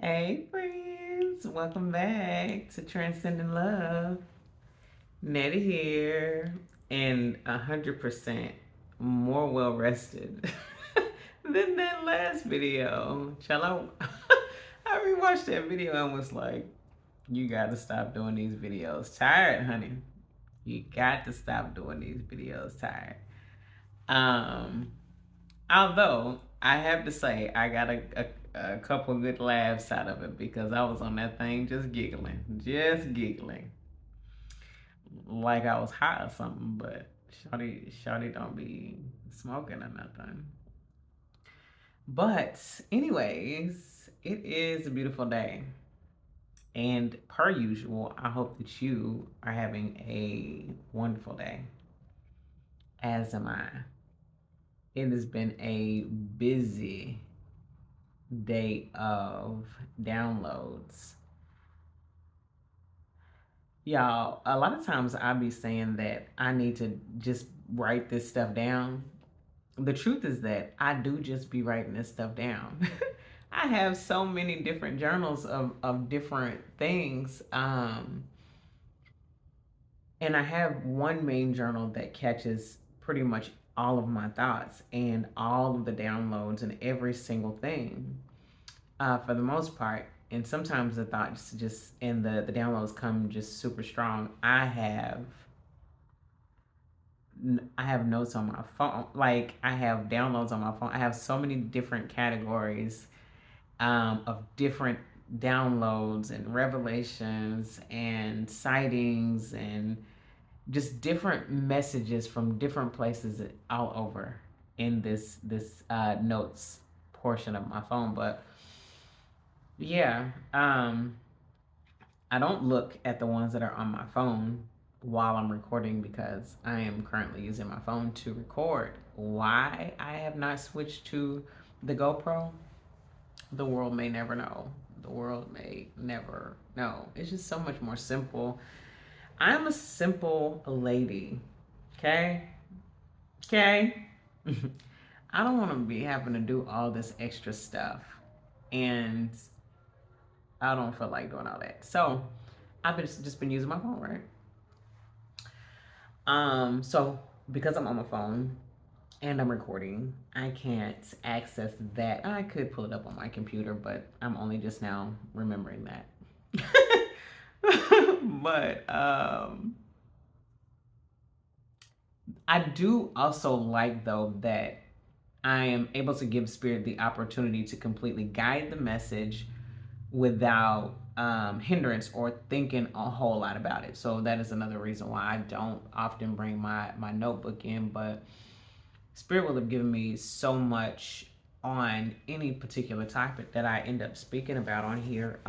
Hey friends, welcome back to Transcending Love. Nettie here, and 100% more well rested than that last video. Shall I? I rewatched that video and was like, "You got to stop doing these videos. Tired, honey. You got to stop doing these videos. Tired." Um, Although I have to say, I got a couple good laughs out of it because I was on that thing just giggling, like I was high or something. But shawty don't be smoking or nothing. But anyways, it is a beautiful day, and per usual, I hope that you are having a wonderful day. As am I. It has been a busy day of downloads. Y'all, a lot of times I be saying that I need to just write this stuff down. The truth is that I do just be writing this stuff down. I have so many different journals of different things. And I have one main journal that catches pretty much all of my thoughts and all of the downloads and every single thing. For the most part. And sometimes the thoughts just and the downloads come just super strong. I have notes on my phone. Like I have downloads on my phone. I have so many different categories of different downloads and revelations and sightings and just different messages from different places all over in this notes portion of my phone. But yeah, I don't look at the ones that are on my phone while I'm recording because I am currently using my phone to record. Why I have not switched to the GoPro, the world may never know. The world may never know. It's just so much more simple. I'm a simple lady. Okay? Okay? I don't want to be having to do all this extra stuff. And I don't feel like doing all that. So I've just been using my phone, right? So because I'm on my phone and I'm recording, I can't access that. I could pull it up on my computer, but I'm only just now remembering that. But I do also like though that I am able to give spirit the opportunity to completely guide the message without hindrance or thinking a whole lot about it. So that is another reason why I don't often bring my notebook in. But Spirit will have given me so much on any particular topic that I end up speaking about on here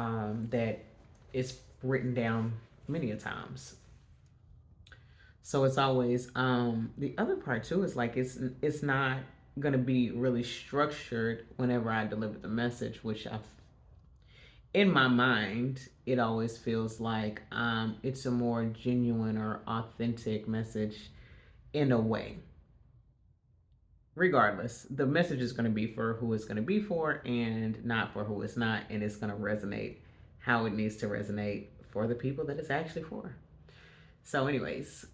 that it's written down many a times. So it's always the other part too is like it's not gonna be really structured whenever I deliver the message, which I in my mind, it always feels like it's a more genuine or authentic message in a way. Regardless, the message is going to be for who it's going to be for and not for who it's not. And it's going to resonate how it needs to resonate for the people that it's actually for. So, anyways,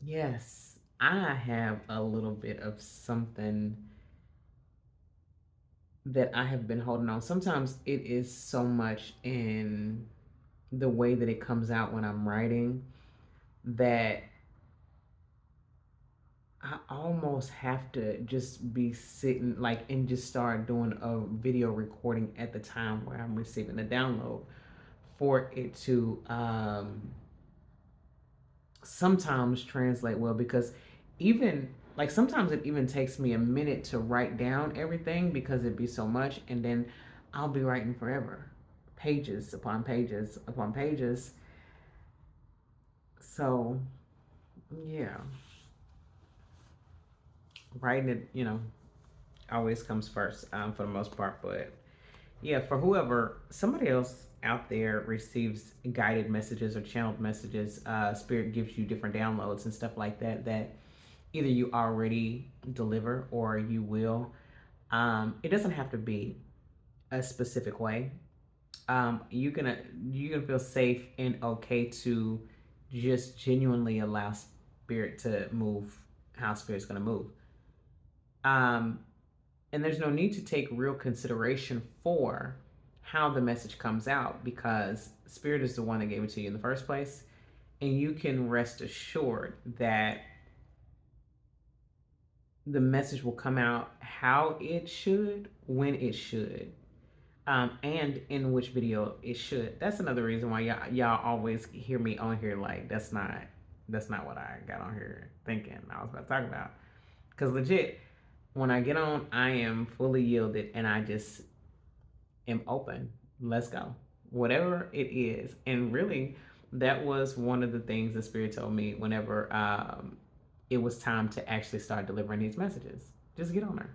yes, I have a little bit of something that I have been holding on. Sometimes it is so much in the way that it comes out when I'm writing that I almost have to just be sitting like and just start doing a video recording at the time where I'm receiving the download for it to sometimes translate well because even like sometimes it even takes me a minute to write down everything because it'd be so much and then I'll be writing forever, pages upon pages upon pages. So yeah, writing it, always comes first for the most part. But yeah, for whoever, somebody else out there receives guided messages or channeled messages, Spirit gives you different downloads and stuff like that that either you already deliver or you will. It doesn't have to be a specific way, you're gonna feel safe and okay to just genuinely allow spirit to move how spirit's gonna move. Um, and there's no need to take real consideration for how the message comes out because spirit is the one that gave it to you in the first place, and you can rest assured that the message will come out how it should, when it should, and in which video it should. That's another reason why y'all always hear me on here like that's not what I got on here thinking I was about to talk about. Because legit, when I get on, I am fully yielded and I just am open. Let's go. Whatever it is. And really, that was one of the things the Spirit told me whenever it was time to actually start delivering these messages. Just get on there.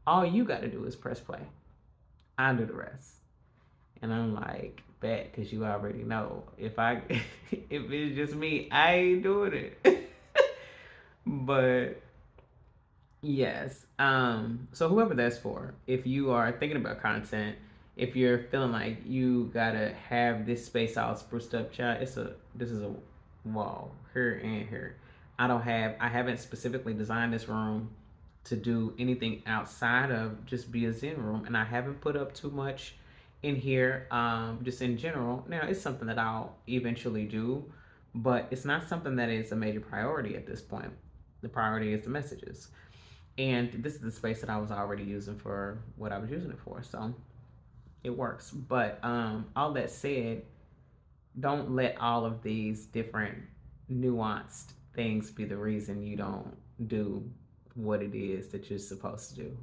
All you got to do is press play. I'll do the rest. And I'm like, bet, because you already know. If it's just me, I ain't doing it. But yes. So whoever that's for, if you are thinking about content, if you're feeling like you gotta have this space all spruced up, child, this is a wall here and here. I haven't specifically designed this room to do anything outside of just be a Zen room, and I haven't put up too much in here, just in general. Now it's something that I'll eventually do, but it's not something that is a major priority at this point. The priority is the messages, and this is the space that I was already using for what I was using it for, so it works. But all that said, don't let all of these different nuanced things be the reason you don't do what it is that you're supposed to do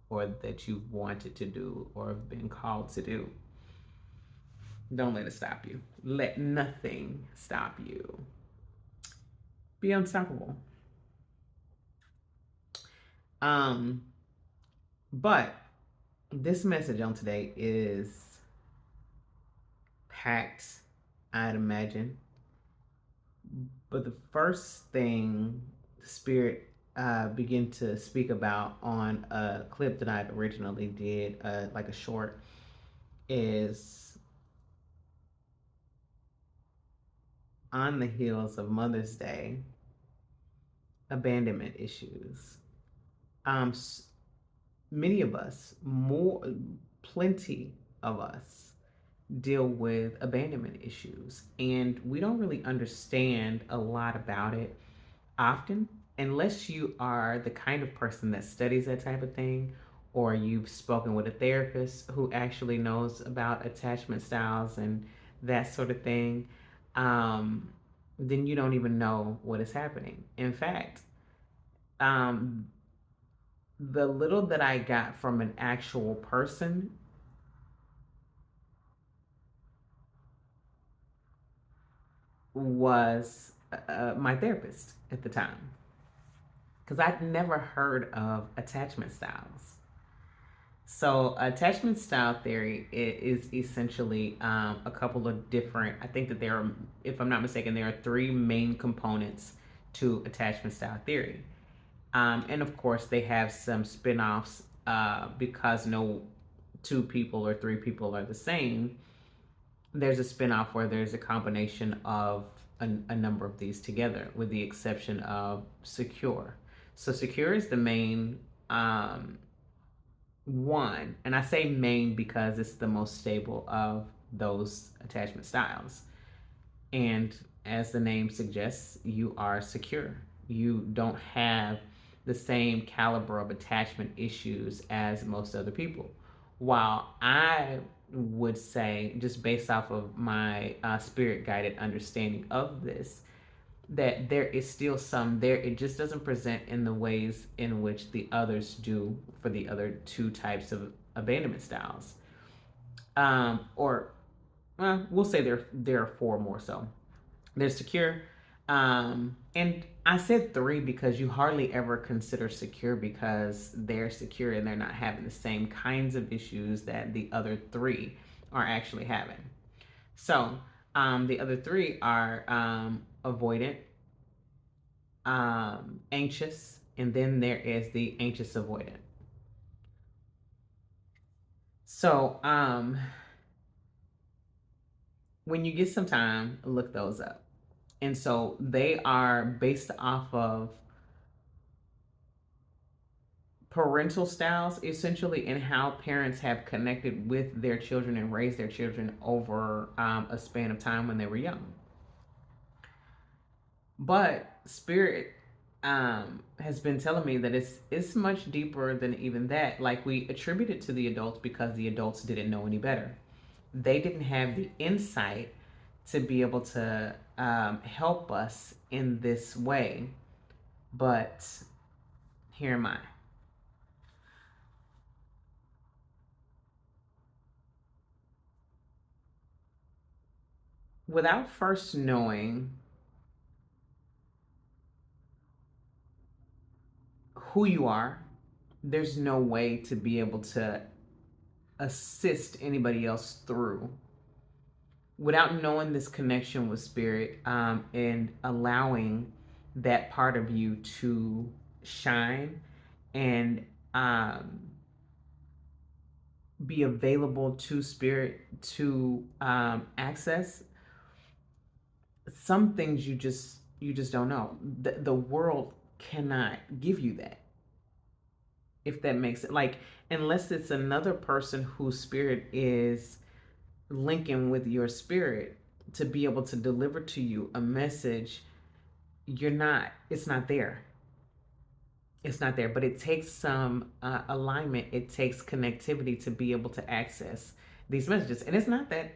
or that you've wanted to do or have been called to do. Don't let it stop you. Let nothing stop you. Be unstoppable. um but this message on today is packed, I'd imagine. But the first thing the Spirit began to speak about on a clip that I originally did, like a short, is on the heels of Mother's Day, abandonment issues. Um, Many of us, plenty of us, deal with abandonment issues, and we don't really understand a lot about it often, unless you are the kind of person that studies that type of thing, or you've spoken with a therapist who actually knows about attachment styles and that sort of thing. um, then you don't even know what is happening. In fact, um, the little that I got from an actual person was my therapist at the time, because I'd never heard of attachment styles. So, attachment style theory is essentially a couple of different, I think that there are, if I'm not mistaken, there are three main components to attachment style theory. And of course, they have some spin offs because no two people or three people are the same. There's a spin off where there's a combination of a number of these together, with the exception of secure. So, secure is the main one, and I say main because it's the most stable of those attachment styles. And as the name suggests, you are secure. You don't have the same caliber of attachment issues as most other people. While I would say, just based off of my spirit guided understanding of this, that there is still some there. It just doesn't present in the ways in which the others do for the other two types of abandonment styles. Or we'll say there are four more so. There's secure. And I said three because you hardly ever consider secure because they're secure and they're not having the same kinds of issues that the other three are actually having. So the other three are avoidant, anxious, and then there is the anxious avoidant. So, when you get some time, look those up. And so they are based off of parental styles, essentially, and how parents have connected with their children and raised their children over a span of time when they were young. But spirit has been telling me that it's much deeper than even that. Like, we attribute it to the adults because the adults didn't know any better. They didn't have the insight to be able to help us in this way. But here am I. Without first knowing who you are, there's no way to be able to assist anybody else through. Without knowing this connection with spirit, and allowing that part of you to shine and be available to spirit to access some things, you just don't know. The world cannot give you that, if that makes it, like, unless it's another person whose spirit is linking with your spirit to be able to deliver to you a message. You're not It's not there. It's not there, but it takes some alignment. It takes connectivity to be able to access these messages. And it's not that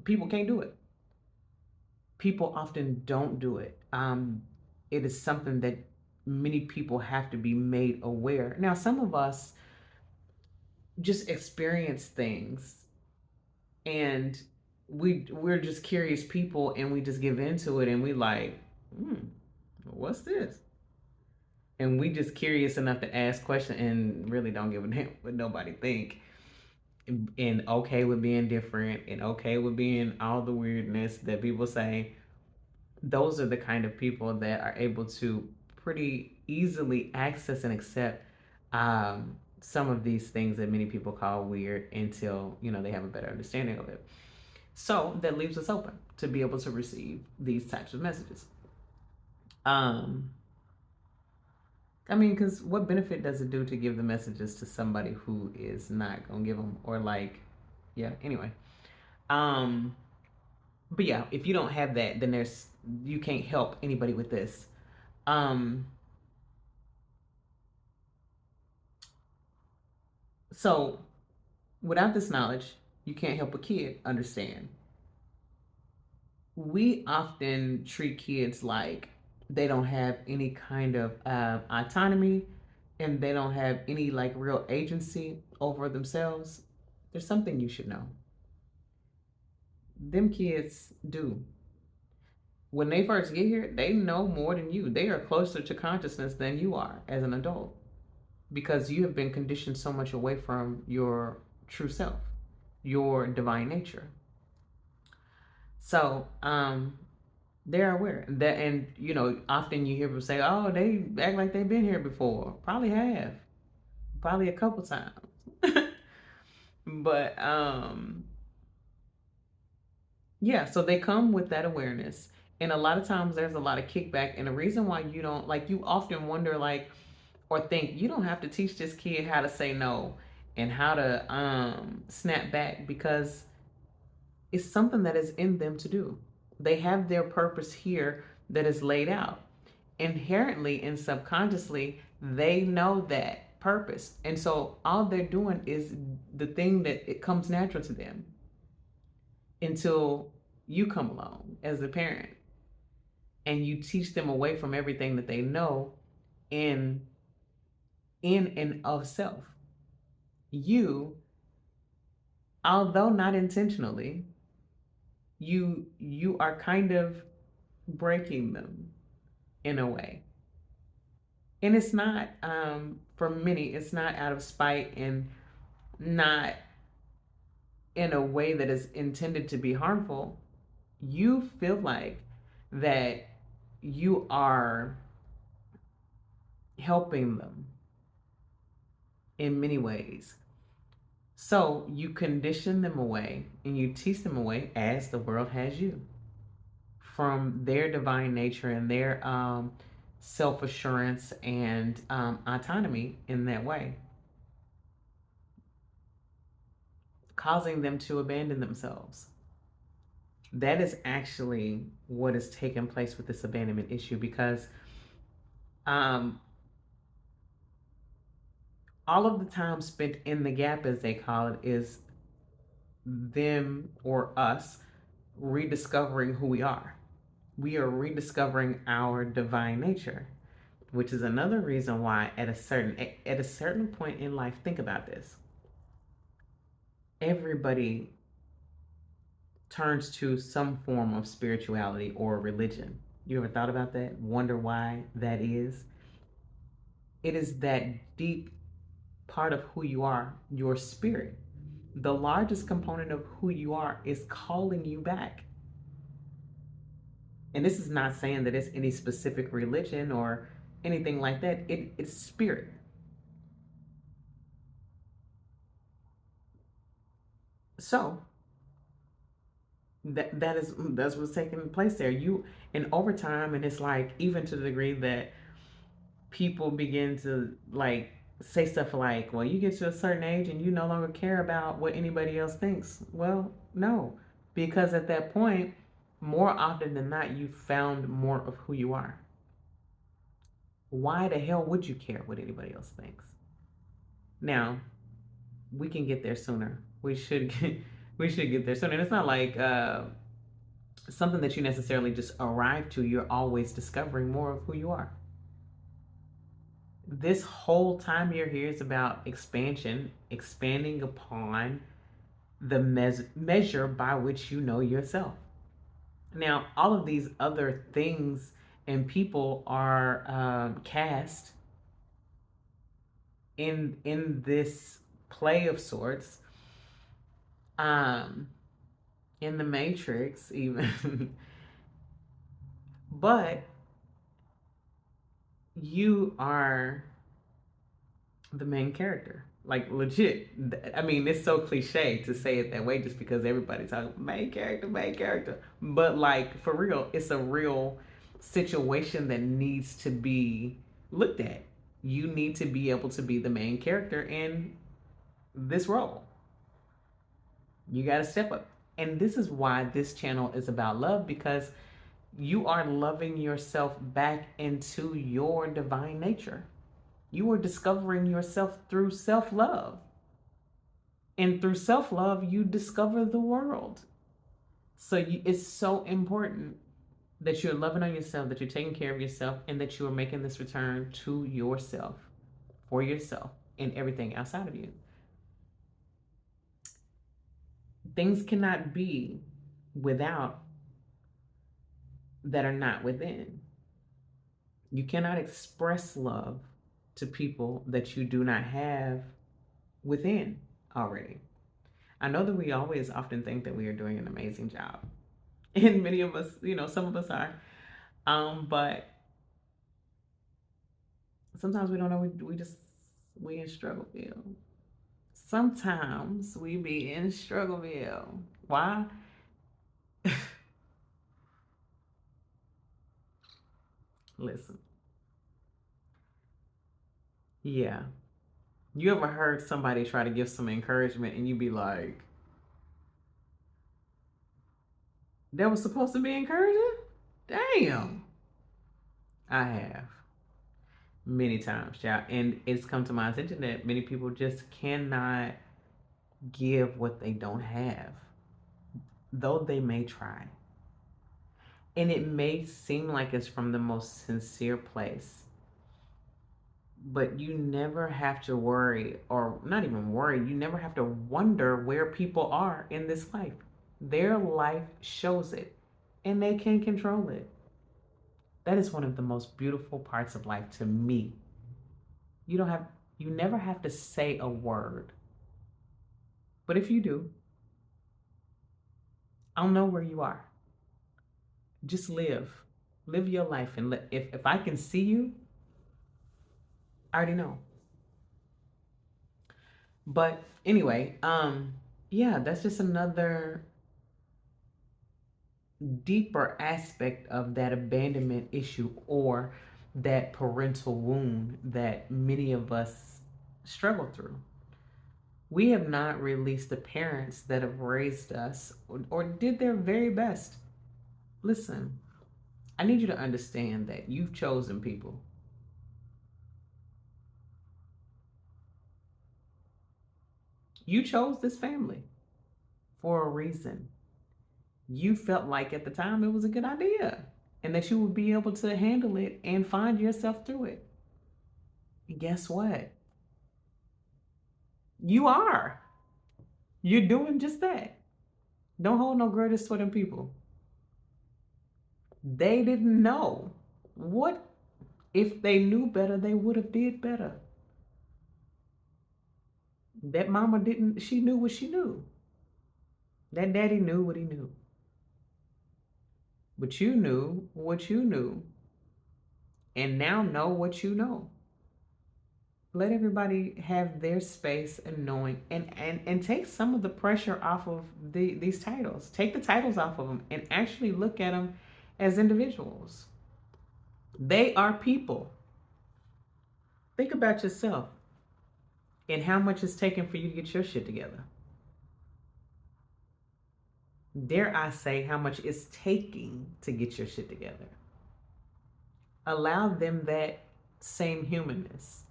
people can't do it. People often don't do it. It is something that many people have to be made aware. Now, some of us just experience things, and we're just curious people, and we just give into it, and we like, what's this? And we just curious enough to ask questions and really don't give a damn what nobody think. And okay with being different, and okay with being all the weirdness that people say. Those are the kind of people that are able to pretty easily access and accept some of these things that many people call weird, until they have a better understanding of it. So that leaves us open to be able to receive these types of messages. um I mean, because what benefit does it do to give the messages to somebody who is not gonna give them, or like, yeah. Anyway, um, but yeah, if you don't have that, then you can't help anybody with this. Um, so without this knowledge, you can't help a kid understand. We often treat kids like they don't have any kind of autonomy, and they don't have any like real agency over themselves. There's something you should know. Them kids do. When they first get here, they know more than you. They are closer to consciousness than you are as an adult, because you have been conditioned so much away from your true self, your divine nature. So, they're aware that, and often you hear people say, "Oh, they act like they've been here before." Probably have, probably a couple times, but yeah. So they come with that awareness, and a lot of times there's a lot of kickback, and the reason why you don't like, you often wonder, like, or think you don't have to teach this kid how to say no and how to snap back, because it's something that is in them to do. They have their purpose here that is laid out. Inherently and subconsciously, they know that purpose. And so all they're doing is the thing that it comes natural to them, until you come along as a parent and you teach them away from everything that they know in and of self. You, although not intentionally, you are kind of breaking them in a way. And it's not, for many, it's not out of spite, and not in a way that is intended to be harmful. You feel like that you are helping them in many ways. So you condition them away and you teach them away as the world has you from their divine nature and their self assurance and autonomy in that way, causing them to abandon themselves. That is actually what is taking place with this abandonment issue because um, all of the time spent in the gap, as they call it, is them or us rediscovering who we are. We are rediscovering our divine nature, which is another reason why at a certain point in life, think about this. Everybody turns to some form of spirituality or religion. You ever thought about that? Wonder why that is? It is that deep part of who you are, your spirit. The largest component of who you are is calling you back. And this is not saying that it's any specific religion or anything like that. It's spirit. So that's what's taking place there. You in overtime, and it's like even to the degree that people begin to like say stuff like, well, you get to a certain age and you no longer care about what anybody else thinks. Well, no, because at that point, more often than not, you found more of who you are. Why the hell would you care what anybody else thinks? Now, we can get there sooner. We should get there sooner. And it's not like something that you necessarily just arrive to. You're always discovering more of who you are. This whole time you're here is about expansion, expanding upon the measure by which you know yourself. Now, all of these other things and people are cast in this play of sorts, um, in the Matrix, even. But you are the main character. Like legit. I mean, it's so cliche to say it that way just because everybody's talking main character, main character. But like for real, it's a real situation that needs to be looked at. You need to be able to be the main character in this role. You got to step up. And this is why this channel is about love because you are loving yourself back into your divine nature. You are discovering yourself through self love. And through self love, you discover the world. So it's so important that you're loving on yourself, that you're taking care of yourself, and that you are making this return to yourself, for yourself, and everything outside of you. Things cannot be without that are not within. You cannot express love to people that you do not have within already. I know that we always often think that we are doing an amazing job. And many of us, some of us are. But sometimes we don't know. We in Struggleville. Sometimes we be in Struggleville. Why? Listen. Yeah. You ever heard somebody try to give some encouragement and you be like, that was supposed to be encouraging? Damn. I have. Many times, yeah. And it's come to my attention that many people just cannot give what they don't have, though they may try. And it may seem like it's from the most sincere place, but you never have to worry, or not even worry, you never have to wonder where people are in this life. Their life shows it, and they can control it. That is one of the most beautiful parts of life to me. You don't have you never have to say a word. But if you do, I'll know where you are. Just live. Live your life and if I can see you, I already know. But anyway, yeah, that's just another deeper aspect of that abandonment issue or that parental wound that many of us struggle through. We have not released the parents that have raised us or did their very best. Listen, I need you to understand that you've chosen people. You chose this family for a reason. You felt like at the time it was a good idea and that you would be able to handle it and find yourself through it. And guess what? You are. You're doing just that. Don't hold no grudges for them people. They didn't know. What if they knew better, they would have did better. That mama didn't, she knew what she knew. That daddy knew what he knew. But you knew what you knew and now know what you know. Let everybody have their space and knowing and take some of the pressure off of these titles. Take the titles off of them and actually look at them as individuals. They are people. Think about yourself and how much it's taken for you to get your shit together. Dare I say how much it's taking to get your shit together. Allow them that same humanness.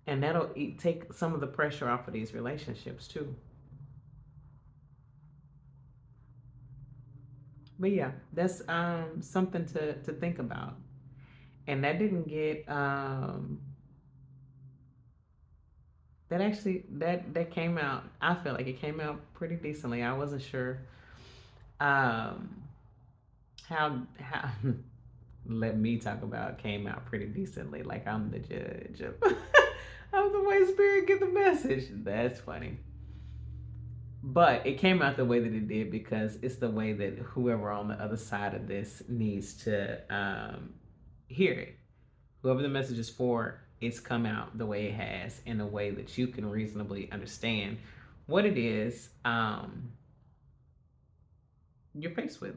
And that'll take some of the pressure off of these relationships too. But yeah, that's something to think about. And that didn't get that actually that came out. I feel like it came out pretty decently. I wasn't sure um how let me talk about came out pretty decently. Like I'm the judge of of the way spirit get the message. That's funny. But it came out the way that it did because it's the way that whoever on the other side of this needs to hear it. Whoever the message is for, it's come out the way it has in a way that you can reasonably understand what it is you're faced with.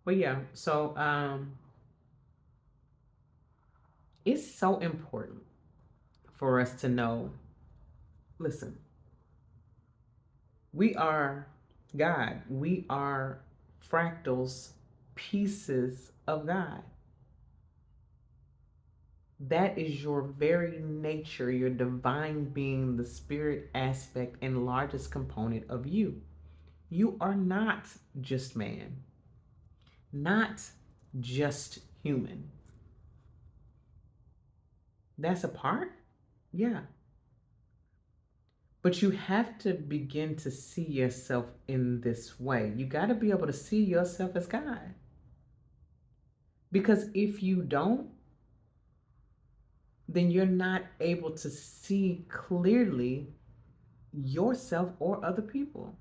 But yeah, so it's so important for us to know, listen, we are God. We are fractals, pieces of God. That is your very nature, your divine being, the spirit aspect and largest component of you. You are not just man, not just human. That's a part, yeah. But you have to begin to see yourself in this way. You got to be able to see yourself as God. Because if you don't, then you're not able to see clearly yourself or other people.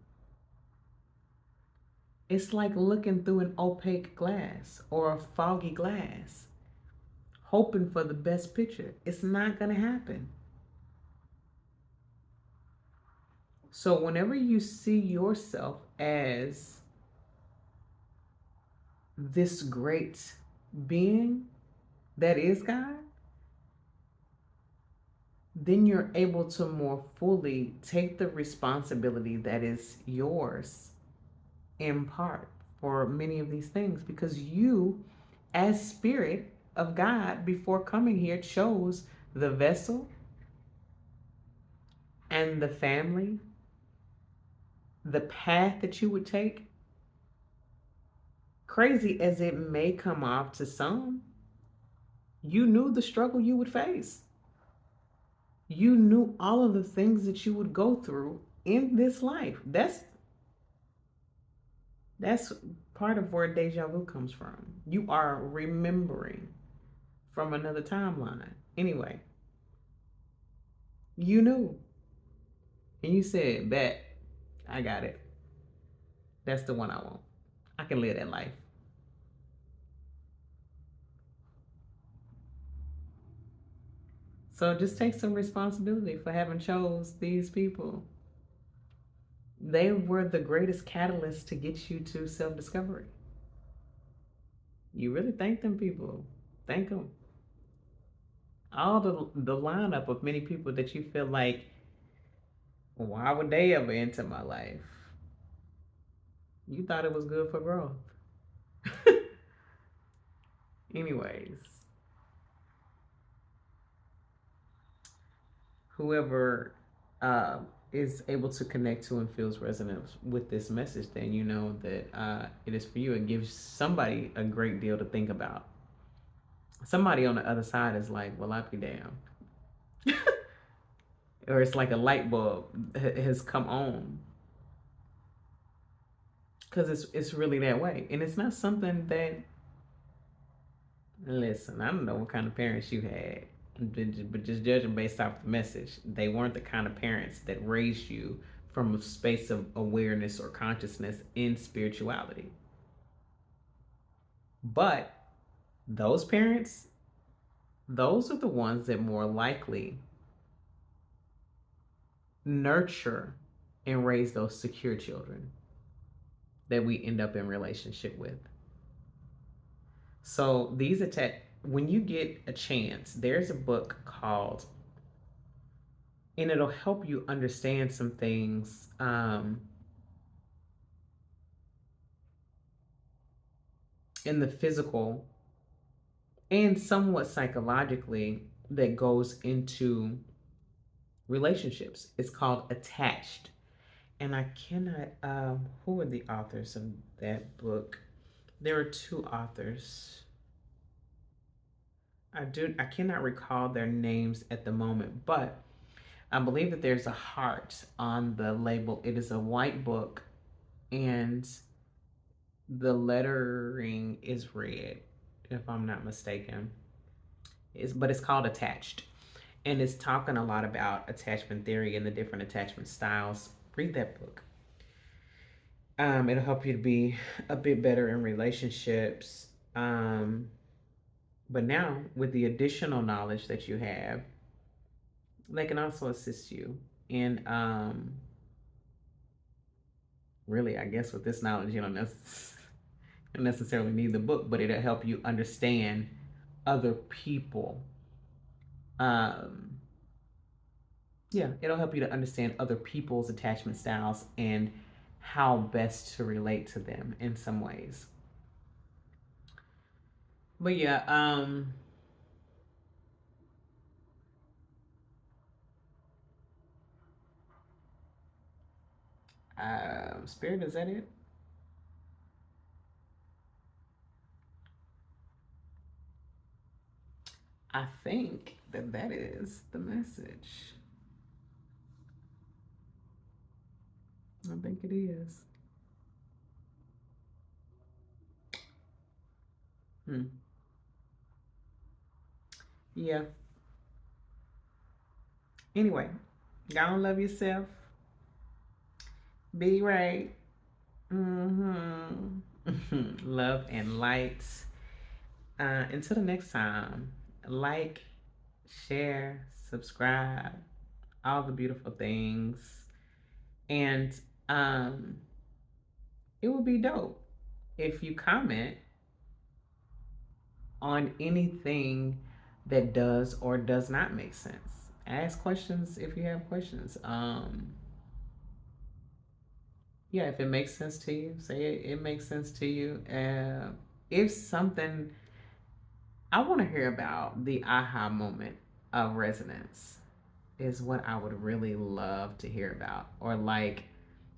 It's like looking through an opaque glass or a foggy glass, hoping for the best picture. It's not going to happen. So, whenever you see yourself as this great being that is God, then you're able to more fully take the responsibility that is yours in part for many of these things because you, as spirit of God, before coming here, chose the vessel and the family, the path that you would take. Crazy as it may come off to some, you knew the struggle you would face. You knew all of the things that you would go through in this life. That's part of where deja vu comes from. You are remembering from another timeline. Anyway, you knew. And you said, bet, I got it. That's the one I want. I can live that life. So just take some responsibility for having chose these people. They were the greatest catalyst to get you to self-discovery. You really thank them people. Thank them. All the lineup of many people that you feel like, why would they ever enter my life? You thought it was good for growth. Anyways, whoever uh, is able to connect to and feels resonance with this message, then you know that it is for you. It gives somebody a great deal to think about. Somebody on the other side is like, well, I'll be damned. Or it's like a light bulb has come on, because it's really that way, and it's not something that, listen, I don't know what kind of parents you had, but just judging based off the message, they weren't the kind of parents that raised you from a space of awareness or consciousness in spirituality. But those parents, those are the ones that more likely nurture and raise those secure children that we end up in relationship with. So these attack, when you get a chance, there's a book called, and it'll help you understand some things in the physical and somewhat psychologically that goes into relationships. It's called Attached. And I cannot, who are the authors of that book? There are two authors. I cannot recall their names at the moment, but I believe that there's a heart on the label. It is a white book, and the lettering is red, if I'm not mistaken. But it's called Attached, and it's talking a lot about attachment theory and the different attachment styles. Read that book. It'll help you to be a bit better in relationships. But now, with the additional knowledge that you have, they can also assist you in, really, I guess, with this knowledge, you don't necessarily need the book, but it'll help you understand other people. Um, yeah, it'll help you to understand other people's attachment styles and how best to relate to them in some ways. But yeah, Spirit, is that it? I think that that is the message. I think it is. Hmm. Yeah. Anyway, go and love yourself. Be right. Mm-hmm. Love and lights. Until the next time, like, share, subscribe, all the beautiful things. And um, it would be dope if you comment on anything that does or does not make sense. Ask questions if you have questions. Yeah, if it makes sense to you, say it makes sense to you. If something, I want to hear about the aha moment of resonance, is what I would really love to hear about. Or like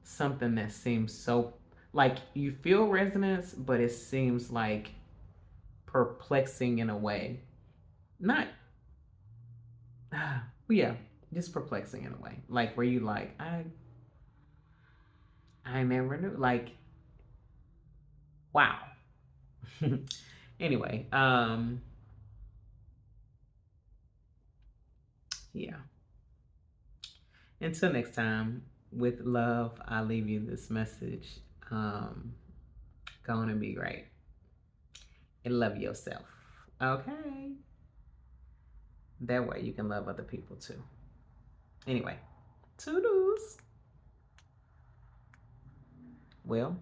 something that seems so, like you feel resonance, but it seems like perplexing in a way. Not, yeah, just perplexing in a way. Like where you like, I never knew. Like, wow. Anyway, yeah. Until next time, with love, I leave you this message. Um, go on and be great and love yourself. Okay. That way you can love other people too. Anyway, toodles. Well,